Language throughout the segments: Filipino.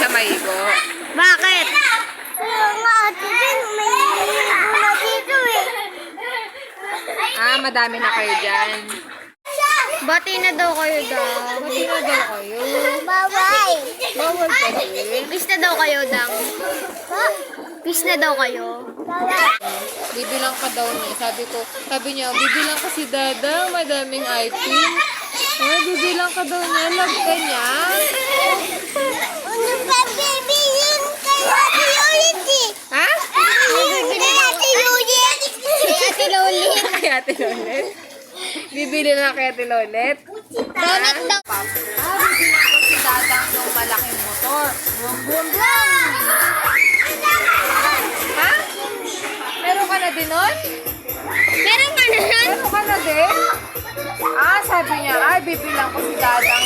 siya maigo. Bakit? Nga, din, may mula dito eh. Ah, madami na kayo dyan. Bati na daw kayo daw. Bati na daw kayo. Bawal. Bawal pa rin. Peace na daw kayo, Dang. Peace na daw kayo. Bibilang ka daw niya. Sabi niya, bibilang ka si Dada, madaming item. Oh, bibilang ka daw niya. Love ka niya. Ano ba bibilin kay Ate Lolit eh? Ha? Kay Ate Lolit. Kay Ate Lolit. Kay Ate Lolet? Bibili na kay Ate Lolet? Donut daw. Bibilang ko si Dadang ng malaking motor. Boom, boom, boom! Ha? Meron ka na din nun? Meron ka na nun? Meron ka na din? Ah, sabi niya, ay, bibilang ko si Dadang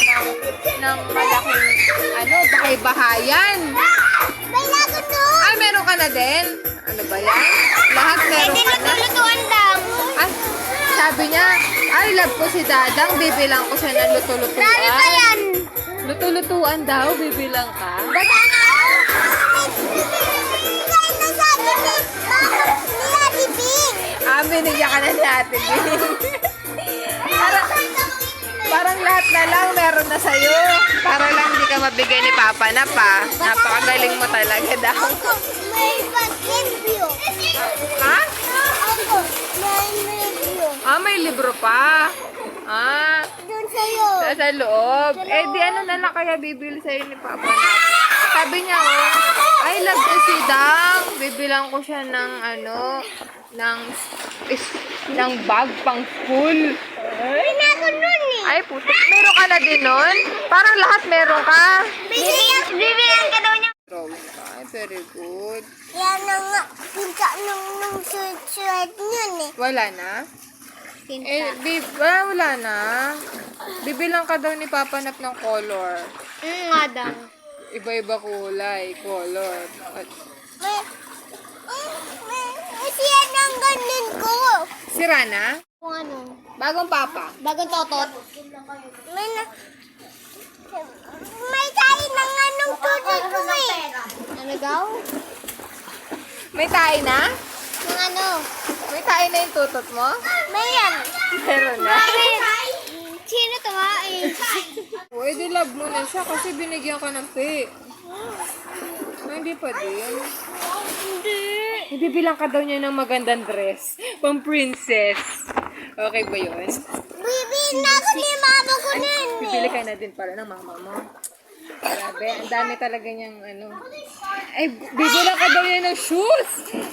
ng malaking, bahay-bahayan. May lagot to. Ay, meron ka na din? Ano ba yan? Lahat meron Pwede ka na? luto-lutuan Dang. Ay, sabi niya, ay, love ko si Dadang, bibilang ko siya ng luto-lutuan. Marami pa yan. Luto-lutuan daw, bibilang ka. Basta nga. Kahit nasabi ni Ate Bing. Ah, binigyan ka na ni Ate Bing. Parang lahat na lang meron na sa'yo. Para lang hindi ka mabigay ni Papa na pa. Napakagaling mo talaga daw. Ako, may pag-review. Ha? Ako, may review. Ah, may libro pa. Ah, Doon sa'yo. sa loob. Eh, di ano na lang kaya bibili sa'yo ni Papa na. Sabi niya, oh, I love ko si Dang. Bibilang ko siya ng ng bag pang school. May nago nun eh. Ay, putik. Meron ka na din nun? Parang lahat meron ka. Bibilang ka daw niya. Drawing ka. Ay, very good. Yan na nga. Pinta nung suit yun eh. Wala na? Wala na. Bibilang ka daw ni Papa Nap ng color. Nga daw. Iba-iba kulay, color. May siya ng ganun ko. Sira na? Kung ano? Bagong Papa. Bagong totot. May tayo ng anong tutot ko eh. Ano daw? May tayo na? Ng ano? May tayo na yung tutot mo? May yan. Meron na. Sino to ha? Pwede love mo na siya kasi binigyan ka ng pay. Hindi pa din. Hindi. Bibilang ka daw niya ng magandang dress. Pang princess. Okay ba yun? Bibili na ako ni mama ko nun eh. Bibili ka na din pala ng mama mo. Grabe, ang dami talaga niyang Ay, bibilang ka daw niya ng shoes.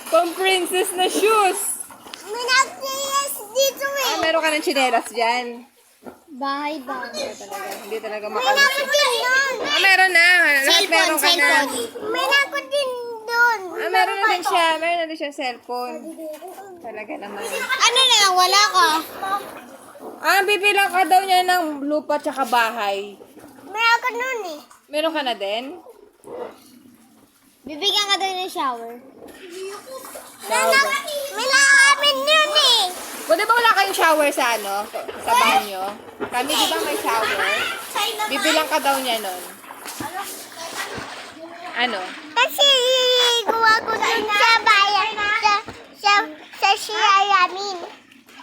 Pang princess na shoes. May nag-yes dito eh. Ah, meron ka ng tsinelas dyan. Bahay ba? Hindi talaga May makalas. nako din nun. Ah, meron na. Lahat meron ka na. May nako din dun. Ah, meron na din siya. Meron na din siya cellphone. Talaga naman. Ano na lang, wala ka? Ah, bibilang ka daw niya ng lupa tsaka bahay. May ako nun eh. Meron ka na din? Bibigyan ka daw ng shower. Shower. May nakamin yun eh. Pwede ba wala kayong shower sa Sa banyo? Kami di ba may shower? Bibilang ka daw niya nun. Ano? Kasi gawa ko dun sa bayan. Sa siyayamin.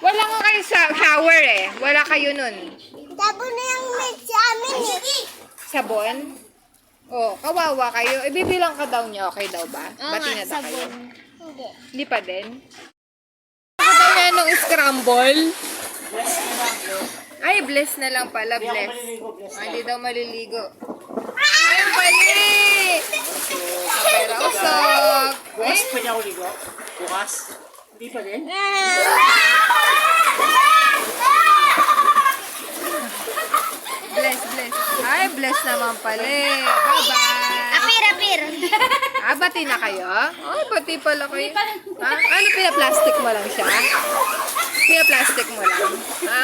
Wala nga kayo sa shower eh. Wala kayo nun. Tabo na yung med sa amin eh. Sabon? Oh, kawawa kayo. Ibibilang ka daw niya. Okay daw ba? Bati na daw kayo. Hindi. Hindi pa din? Ako daw yan nung scramble. Ay, bless na lang pala. Bless. Ah, hindi daw maliligo. Ay, mali! Kapera usok. Bukas pa niya ako ligo? Bukas? Hindi pa din? Bless, bless. Ay, bless naman pala eh. Bye-bye. Apir. Ah, bati na kayo? Ay, bati pala kayo. Ha? Ano, pinaplastic mo lang siya? Pinaplastic mo lang? Ha?